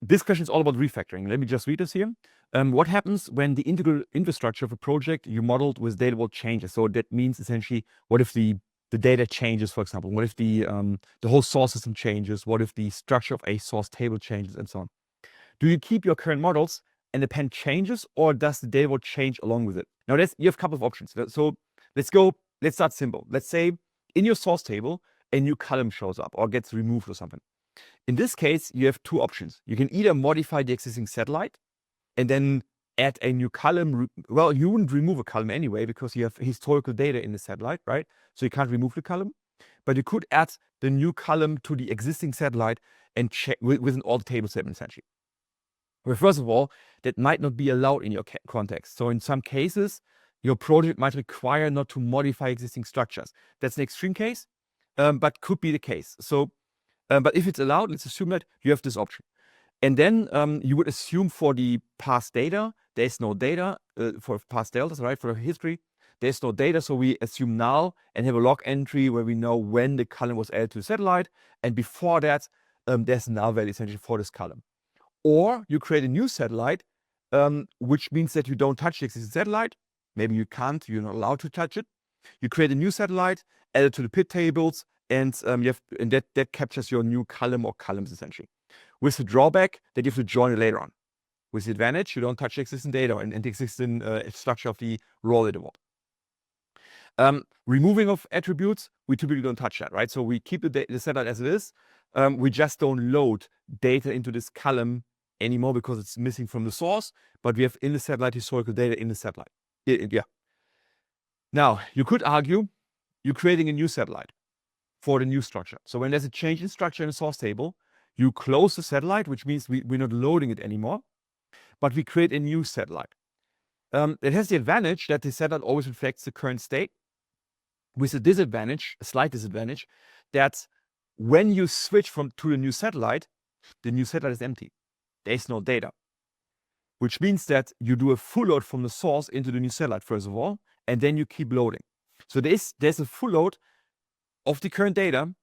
this question is all about refactoring. Let me just read this here. What happens when the integral infrastructure of a project you modeled with data vault changes? So that means essentially, what if the data changes, for example? What if the whole source system changes? What if the structure of a source table changes, and so on? Do you keep your current models and append changes, or does the data vault change along with it? Now, you have a couple of options. So let's start simple. Let's say in your source table, a new column shows up or gets removed or something. In this case, you have two options. You can either modify the existing satellite and then add a new column. Well, you wouldn't remove a column anyway because you have historical data in the satellite, right? So you can't remove the column. But you could add the new column to the existing satellite and check within all the table statements, essentially. Well, first of all, that might not be allowed in your context. So in some cases, your project might require not to modify existing structures. That's an extreme case, but could be the case. So, but if it's allowed, let's assume that you have this option. And then you would assume for the past data, there's no data for past deltas, right? For history, there's no data. So we assume null and have a log entry where we know when the column was added to the satellite. And before that, there's a null value essentially for this column. Or you create a new satellite, which means that you don't touch the existing satellite. Maybe you can't, you're not allowed to touch it. You create a new satellite, add it to the pit tables, and that captures your new column or columns essentially. With the drawback that you have to join it later on. With the advantage, you don't touch the existing data and the existing structure of the raw data vault. Removing of attributes, we typically don't touch that, right? So we keep the satellite as it is. We just don't load data into this column anymore because it's missing from the source, but we have in the satellite historical data in the satellite. Yeah. Now, you could argue you're creating a new satellite for the new structure. So when there's a change in structure in the source table, you close the satellite, which means we're not loading it anymore, but we create a new satellite. It has the advantage that the satellite always reflects the current state, with a disadvantage, a slight disadvantage, that when you switch to the new satellite is empty. There's no data, which means that you do a full load from the source into the new satellite, first of all, and then you keep loading. So there's a full load of the current data,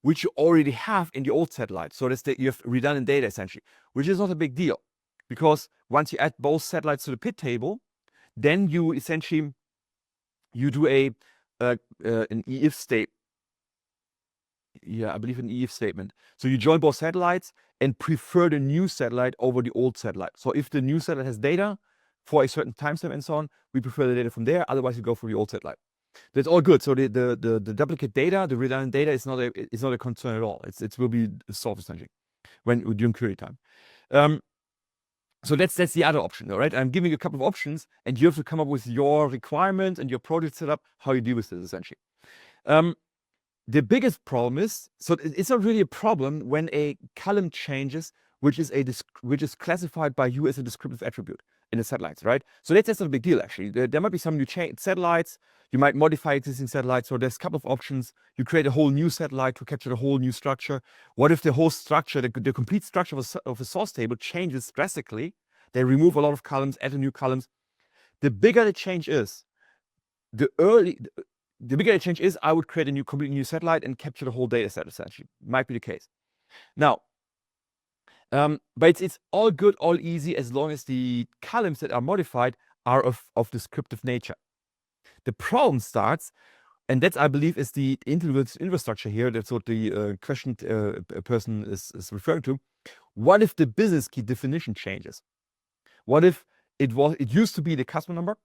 which you already have in the old satellite. So you have redundant data essentially, which is not a big deal, because once you add both satellites to the pit table, then you essentially do an if statement. Yeah, I believe an if statement. So you join both satellites and prefer the new satellite over the old satellite. So if the new satellite has data for a certain timestamp and so on, we prefer the data from there. Otherwise, we go for the old satellite. That's all good. So the duplicate data, the redundant data is not a concern at all. It will be solved essentially during query time. So that's the other option, all right? I'm giving you a couple of options, and you have to come up with your requirement and your project setup, how you deal with this essentially. The biggest problem is, so it's not really a problem when a column changes, which is classified by you as a descriptive attribute in the satellites, right? So that's not a big deal actually. There might be some new satellites. You might modify existing satellites. So there's a couple of options. You create a whole new satellite to capture the whole new structure. What if the whole structure, the complete structure of a source table changes drastically? They remove a lot of columns, add new columns. The bigger the change is, I would create a completely new satellite and capture the whole data set, essentially. Might be the case. Now, but it's all good, all easy, as long as the columns that are modified are of descriptive nature. The problem starts, and that, I believe, is the integral infrastructure here. That's what the question person is referring to. What if the business key definition changes? What if it used to be the customer number,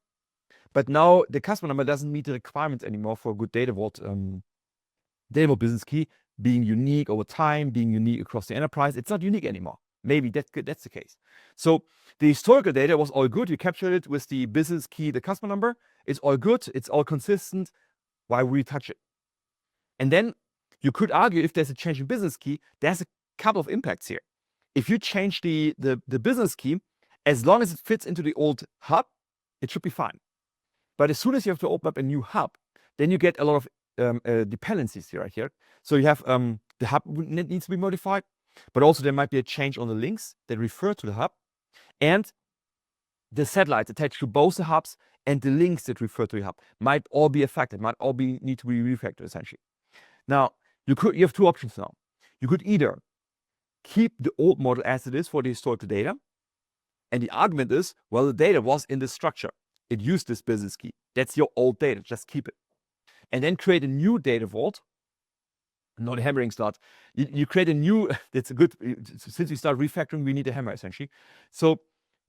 but now the customer number doesn't meet the requirements anymore for a good data vault business key, being unique over time, being unique across the enterprise. It's not unique anymore. Maybe that's the case. So the historical data was all good. You captured it with the business key, the customer number. It's all good. It's all consistent. Why would we touch it? And then you could argue, if there's a change in business key, there's a couple of impacts here. If you change the business key, as long as it fits into the old hub, it should be fine. But as soon as you have to open up a new hub, then you get a lot of dependencies right here. So you have the hub needs to be modified, but also there might be a change on the links that refer to the hub, and the satellites attached to both the hubs and the links that refer to the hub might all be affected, might all need to be refactored essentially. Now, you have two options now. You could either keep the old model as it is for the historical data. And the argument is, well, the data was in this structure. It used this business key. That's your old data. Just keep it. And then create a new data vault. Not a hammering slot. You create a new, that's a good, since we start refactoring, we need a hammer essentially. So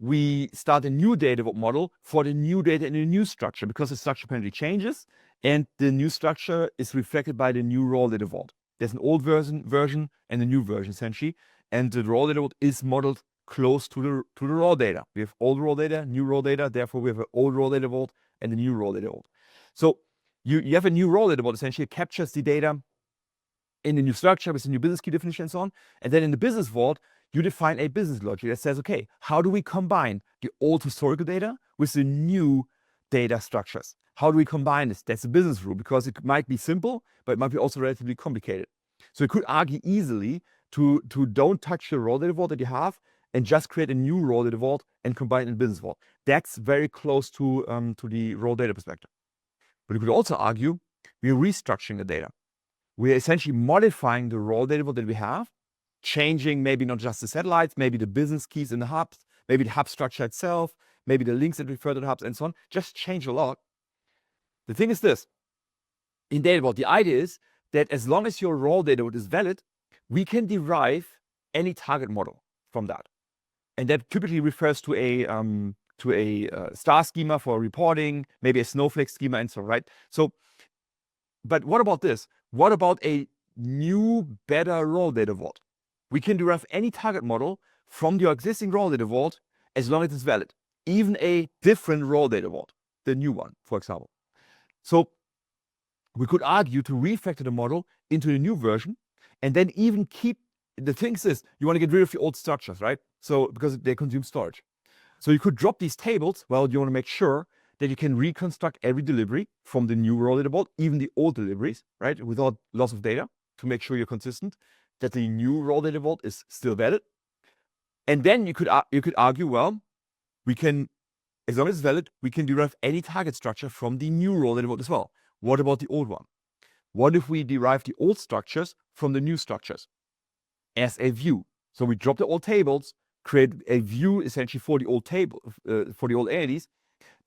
we start a new data vault model for the new data in a new structure, because the structure apparently changes and the new structure is reflected by the new raw data vault. There's an old version and a new version essentially. And the raw data vault is modeled close to the raw data. We have old raw data, new raw data. Therefore, we have an old raw data vault and a new raw data vault. So you have a new raw data vault essentially. It captures the data in the new structure with the new business key definition and so on. And then in the business vault, you define a business logic that says, okay, how do we combine the old historical data with the new data structures? How do we combine this? That's a business rule, because it might be simple, but it might be also relatively complicated. So you could argue easily to don't touch the raw data vault that you have and just create a new raw data vault and combine it in business vault. That's very close to the raw data perspective. But you could also argue we're restructuring the data. We're essentially modifying the raw data vault that we have, changing maybe not just the satellites, maybe the business keys in the hubs, maybe the hub structure itself, maybe the links that refer to the hubs and so on. Just change a lot. The thing is this, in data vault, the idea is that as long as your raw data vault is valid, we can derive any target model from that. And that typically refers to a star schema for reporting, maybe a snowflake schema and so on, right? So, but what about this? What about a new, better raw data vault? We can derive any target model from your existing raw data vault as long as it's valid. Even a different raw data vault, the new one, for example. So we could argue to refactor the model into the new version and then even keep, the thing is, you want to get rid of the old structures, right? So because they consume storage. So you could drop these tables. Well, you want to make sure that you can reconstruct every delivery from the new raw data vault, even the old deliveries, right? Without loss of data, to make sure you're consistent, that the new raw data vault is still valid. And then you could argue, well, we can, as long as it's valid, we can derive any target structure from the new raw data vault as well. What about the old one? What if we derive the old structures from the new structures as a view? So we drop the old tables, create a view essentially for the old table, for the old entities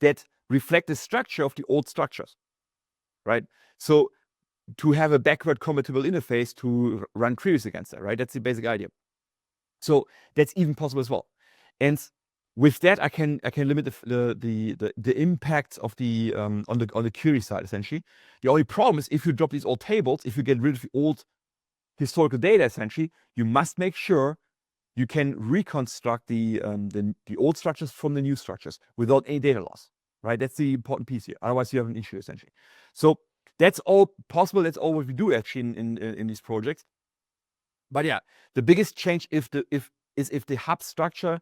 that reflect the structure of the old structures, right? So to have a backward compatible interface to run queries against that, right? That's the basic idea. So that's even possible as well. And with that, I can limit the impact of the on the query side essentially. The only problem is if you drop these old tables, if you get rid of the old historical data essentially, you must make sure you can reconstruct the old structures from the new structures without any data loss, right? That's the important piece here. Otherwise, you have an issue essentially. So that's all possible. That's all what we do actually in these projects. But yeah, the biggest change if the hub structure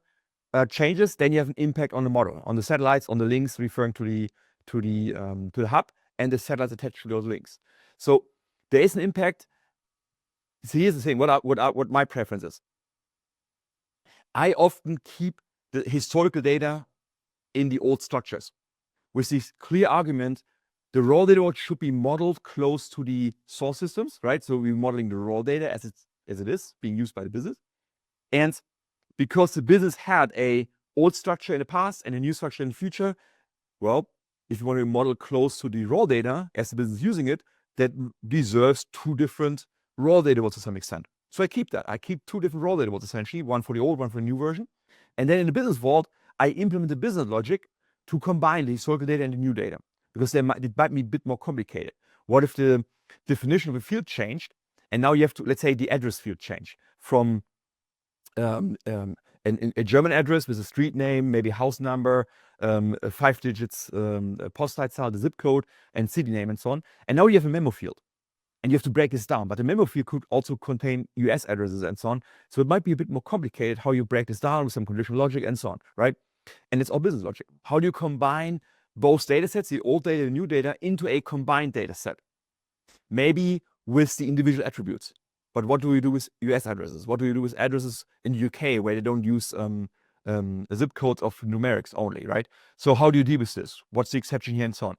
changes, then you have an impact on the model, on the satellites, on the links referring to the hub, and the satellites attached to those links. So there is an impact. So here's the thing: what my preference is. I often keep the historical data in the old structures with this clear argument. The raw data vault should be modeled close to the source systems, right? So we're modeling the raw data as it is being used by the business. And because the business had a old structure in the past and a new structure in the future, well, if you want to model close to the raw data as the business is using it, that deserves two different raw data vaults to some extent. So I keep that. I keep two different raw data vaults essentially, one for the old, one for the new version. And then in the business vault, I implement the business logic to combine the historical data and the new data, because it might be a bit more complicated. What if the definition of a field changed, and now you have to, let's say, the address field change from a German address with a street name, maybe house number, 5 digits, Postleitzahl, the zip code, and city name, and so on. And now you have a memo field, and you have to break this down. But the memo field could also contain US addresses and so on. So it might be a bit more complicated how you break this down with some conditional logic and so on, right? And it's all business logic. How do you combine both data sets, the old data and the new data, into a combined data set? Maybe with the individual attributes. But what do we do with US addresses? What do you do with addresses in the UK where they don't use zip codes of numerics only, right? So how do you deal with this? What's the exception here and so on?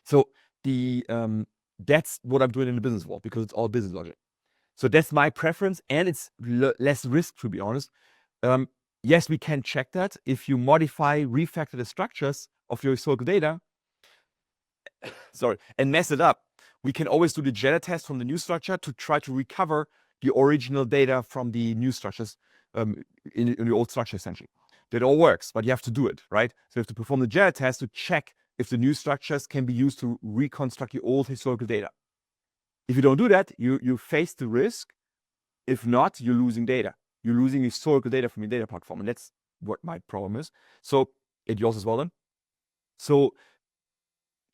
So that's what I'm doing in the business world, because it's all business logic. So that's my preference, and it's less risk, to be honest. Yes, we can check that. If you refactor the structures of your historical data, and mess it up, we can always do the jitter test from the new structure to try to recover the original data from the new structures in the old structure, essentially. That all works, but you have to do it, right? So you have to perform the jitter test to check if the new structures can be used to reconstruct the old historical data. If you don't do that, you face the risk. If not, you're losing data. You're losing historical data from your data platform, and that's what my problem is. So it yours as well then. So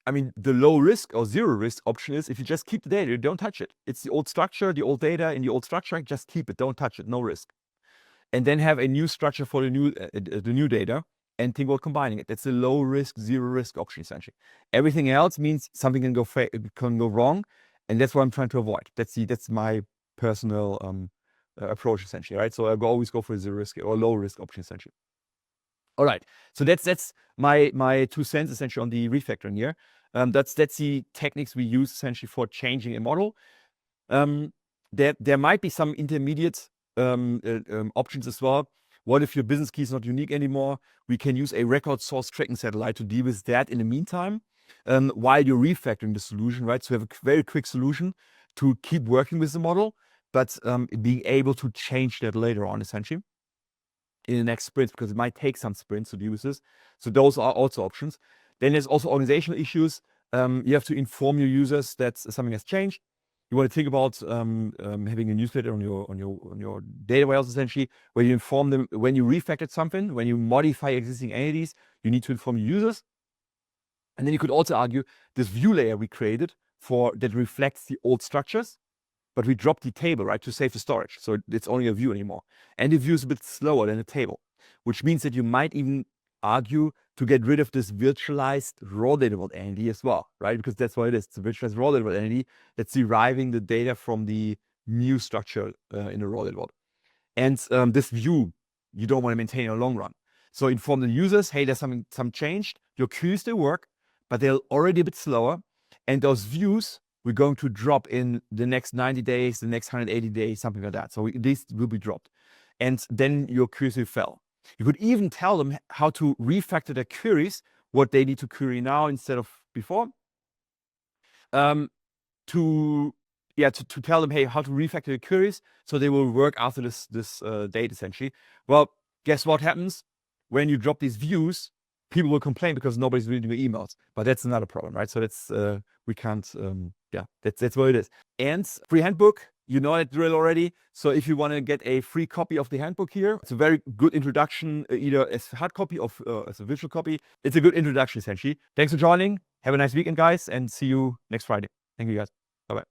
I mean, the low risk or zero risk option is if you just keep the data, you don't touch it. It's the old structure, the old data in the old structure, just keep it, don't touch it, no risk. And then have a new structure for the new data and think about combining it. That's a low risk, zero risk option, essentially. Everything else means something can go wrong, and that's what I'm trying to avoid. That's my personal approach, essentially, right? So I always go for a zero risk or low risk option, essentially. All right, so that's my 2 cents essentially on the refactoring here. That's the techniques we use essentially for changing a model. There might be some intermediate options as well. What if your business key is not unique anymore? We can use a record source tracking satellite to deal with that in the meantime, while you're refactoring the solution, right? So you have a very quick solution to keep working with the model, but being able to change that later on, essentially, in the next sprint, because it might take some sprints to deal with this. So those are also options. Then there's also organizational issues. You have to inform your users that something has changed. You want to think about having a newsletter on your data warehouse, essentially, where you inform them when you refactored something, when you modify existing entities, you need to inform your users. And then you could also argue this view layer we created that reflects the old structures, but we dropped the table, right, to save the storage. So it's only a view anymore. And the view is a bit slower than a table, which means that you might even argue to get rid of this virtualized raw data vault entity as well, right? Because that's what it is. It's a virtualized raw data vault entity that's deriving the data from the new structure in the raw data vault. And this view, you don't want to maintain in the long run. So inform the users, hey, there's some changed. Your queries still work, but they're already a bit slower. And those views, we're going to drop in the next 90 days, the next 180 days, something like that. So these will be dropped. And then your queries will fail. You could even tell them how to refactor their queries, what they need to query now instead of before. To tell them, hey, how to refactor the queries so they will work after this date, essentially. Well, guess what happens? When you drop these views, people will complain because nobody's reading your emails. But that's another problem, right? So that's we can't. That's what it is. And free handbook. You know that drill already. So if you want to get a free copy of the handbook here, it's a very good introduction, either as a hard copy or as a visual copy. It's a good introduction, essentially. Thanks for joining. Have a nice weekend, guys, and see you next Friday. Thank you, guys. Bye-bye.